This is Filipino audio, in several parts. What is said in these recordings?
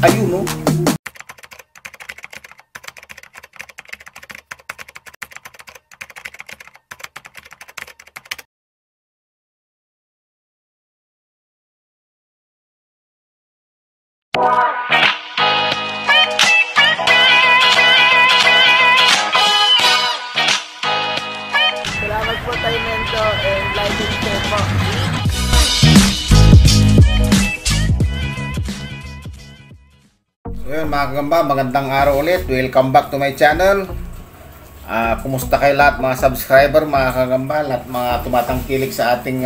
Ayun, no? Salamat po tayo Mento and like and share po. So yun mga kagamba, magandang araw ulit. Welcome back to my channel. Kumusta kayo lahat mga subscriber, mga kagamba, lahat mga tumatangkilik sa ating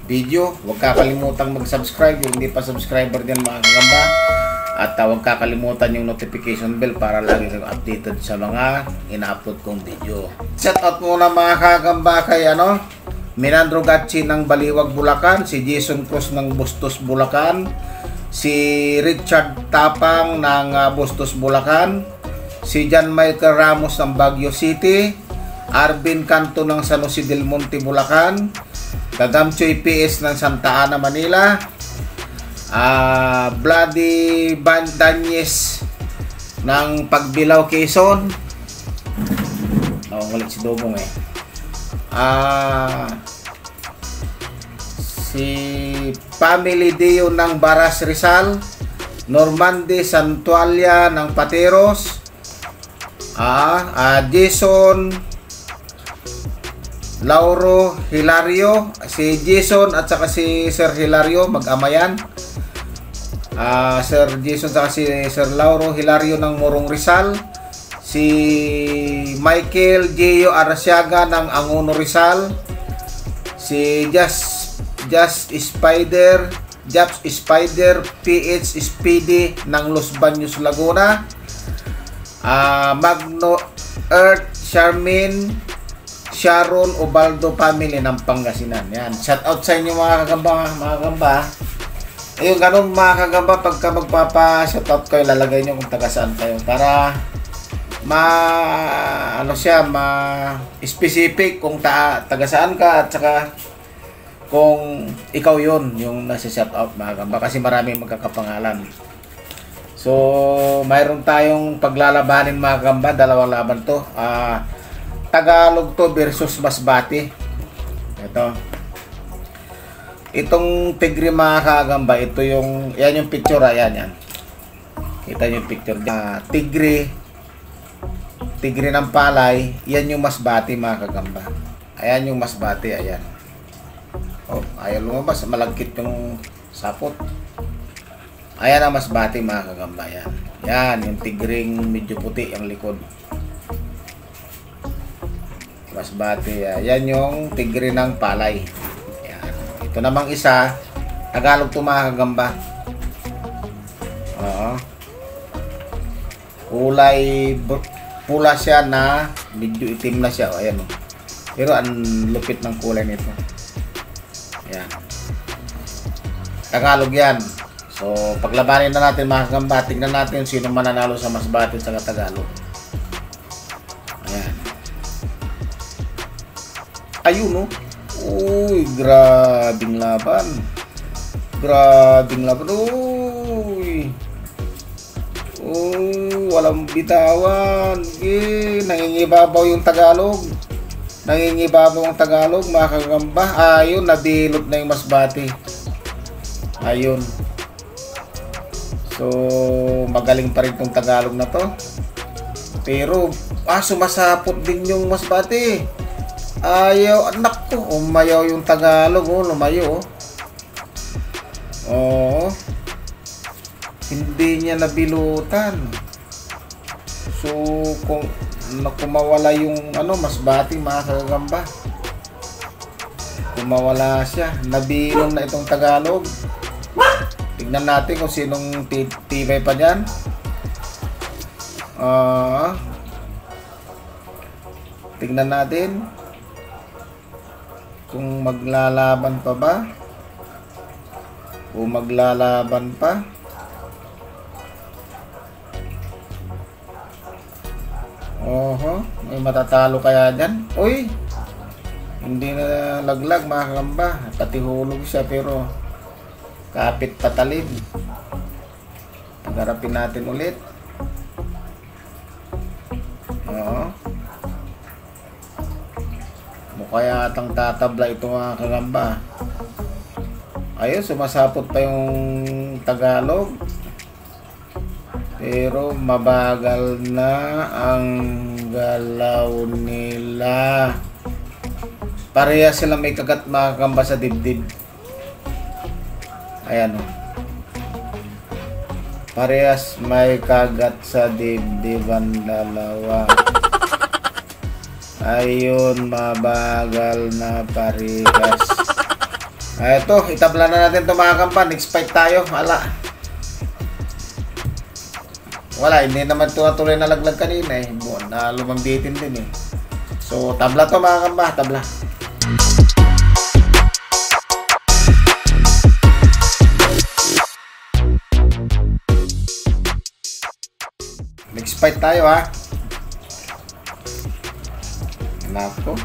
video. Huwag kakalimutan mag-subscribe yung hindi pa subscriber din mga kagamba. At huwag kakalimutan yung notification bell para lagi kayong updated sa mga ina-upload kong video. Shout out muna mga kagamba kay Minandro Gatsi ng Baliwag, Bulacan, si Jason Cruz ng Bustos, Bulacan, si Richard Tapang ng Bustos, Bulacan, si John Michael Ramos ng Baguio City, Arvin Canto ng San Jose del Monte, Bulacan, Gagamchoy PS ng Santa Ana, Manila, Bloody Danyes ng Pagbilao, Quezon. Ulit si Dobong si Family Dio ng Baras, Rizal, Normande Santualia ng Pateros, Jason Lauro Hilario, si Jason at saka si Sir Hilario, mag-ama yan. Sir Jason at saka si Sir Lauro Hilario ng Morong, Rizal, si Michael Gio Arasiaga ng Angono, Rizal, si Just Spider PH Speedy ng Los Baños, Laguna, Magno Earth Charmin Sharon Obaldo family ng Pangasinan. Yan, shout out sa inyo mga kagamba. Ayun, ganun mga kagamba, pagka magpapa-shout out kayo, lalagay nyo kung taga saan kayo para specific kung taga saan ka at saka kung ikaw yun yung nasa shout out mga kagamba, kasi maraming magkakapangalan. So mayroon tayong paglalabanin mga kagamba, dalawang laban to. Tagalog to versus Masbate. Itong Tigre mga kagamba, ito yung, yan yung picture, yan. Kita yung picture. Tigre ng palay, yan yung Masbate mga kagamba. Ayan yung Masbate, ayan. Ayaw lumabas, malagkit yung sapot. Ayan ang Masbate mga kagamba, yan. Yan, yung tigring medyo puti ang likod. Masbate, yan yung Tigre ng palay. Yan. Ito namang isa, Tagalog to mga kagamba. Kulay pula siya na medyo itim na siya. Ayan. Pero ang lupit ng kulay nito. Ayan. Tagalog yan. So paglabanin na natin mga kagamba, tingnan natin sino mananalo sa Masbate sa Tagalog. Ayan. Ayun, no? Uy, grabing laban. Uy. Walang bitawan. Nangingibabaw yung Tagalog. Mga kagamba. Ayun, nabilot na yung Masbate. Ayun. So, magaling pa rin tong Tagalog na to. Pero, sumasapot din yung Masbate. Ayaw, anak ko, umayaw yung Tagalog, lumayo. Hindi niya nabilutan. So, kung mawala yung Masbate mga kagamba, kung mawala siya, nabilong na itong Tagalog. Tignan natin kung sinong tibay pa dyan. Tignan natin kung maglalaban pa ba o maglalaban pa. May matatalo kaya dyan. Uy, hindi na laglag mga kagamba, pati hulog siya pero kapit patalin. Garapin natin ulit. Oo. Mukha yatang tatabla ito mga kagamba. Ayun, sumasapot pa yung Tagalog. Pero mabagal na ang galaw nila. Pareha sila may kagat mga kagamba sa dibdib. Ayan o. Parehas may kagat sa dibdib ang dalawa. Ayun, mabagal na parehas. Ay, ito, itabla na natin ito mga kagamba. Next fight tayo. Wala, hindi naman tuloy na laglag kanina eh. Na lumambitin din eh. So, tabla to mga kagamba. Tabla. Next fight tayo ha. Nako.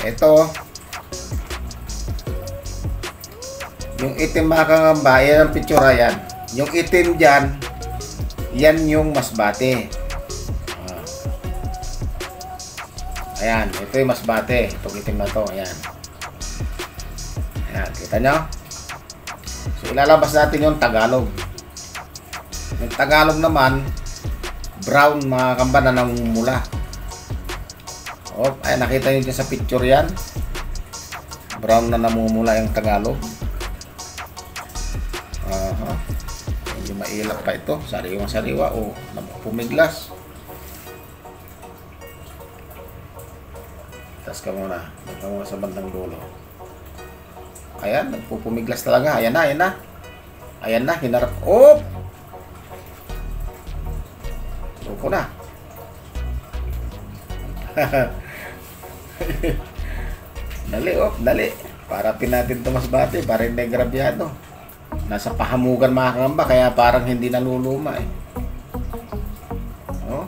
Ito. Yung itim mga kagamba, yan ang picture yan. Yung itim dyan, yan yung masbate. Ayan, ito yung masbate. Itong itim na to, ayan. Ayan, kita nyo? So, ilalabas natin yung Tagalog. Yung Tagalog naman, brown mga kamba na namumula. Oh, ay nakita niyo sa picture yan. Brown na namumula yung Tagalog. Medyo mailap pa ito. Sariwang-sariwa. Oh, pumiglas. Tas ka muna. Nagka muna sa bandang dulo. Ayan, nagpupumiglas talaga. Ayan na, ayan na. Ayan na, hinarap. Oh! Suko na. Dali, dali. Parapin natin ito masbate para hindi grabyado. Nasa pahamugan mga kagamba, kaya parang hindi naluluma eh. Oh.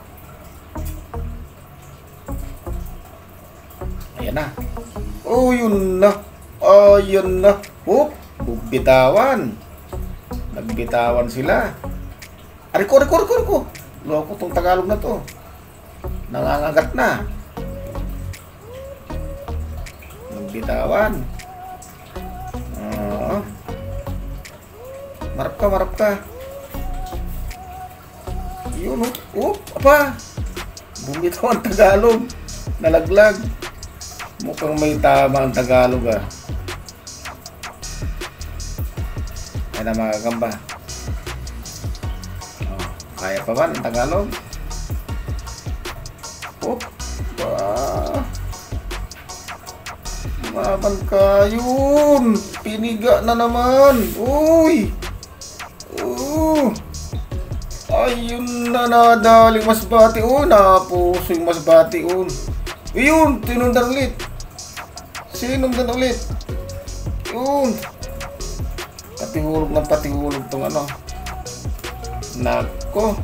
Ayan na. Oh, yun na. Oh, yun na. Oop, bitawan. Nagbitawan sila. Ariko. Loko tong Tagalog na to. Nangangagat na. Nagbitawan. Marap ka. Yun, apa? Bumitaw ang Tagalog. Nalaglag. Mukhang may tama ang Tagalog ah. Ay na mga kagamba. Kaya pa ba ang Tagalog? Maban ka yun. Piniga na naman. Uy. Ayun na, nadaling masbati. Napuso yung masbati. Yun, tinundan ulit. Sinundan ulit. Yun. Patihulog tong ano. Nako.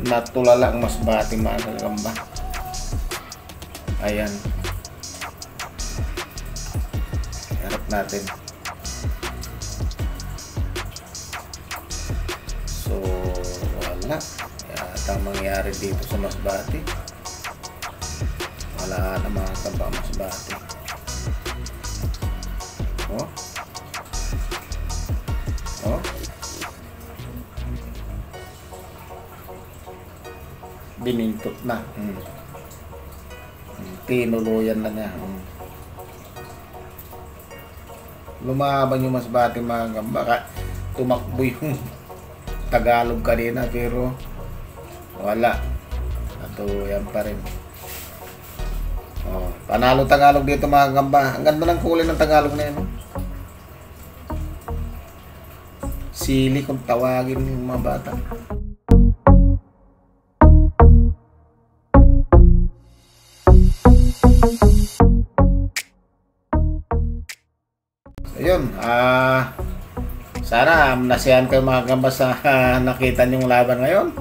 Natulala ang masbati mga kagamba. Ayan. Harap natin. So, wala. Yata mangyari dito sa masbati. Wala na mga kagamba masbati. Oh. Binintot na. Tinuluyan na niya. Lumaban yung masbati mga kagamba. Tumakbo yung Tagalog kanina pero wala. Yan pa rin. Panalo Tagalog dito mga kagamba. Ang ganda ng kulay ng Tagalog na yun. Sili kung tawagin yung mga bata. Ayun, sana nasiyahan kayo mga kagamba sa nakita niyong laban ngayon.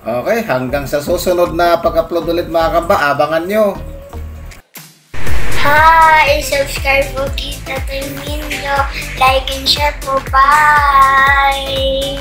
Okay, hanggang sa susunod na pag-upload ulit mga kagamba, abangan nyo. Hi! Subscribe po kita Mindo. Like and share po. Bye!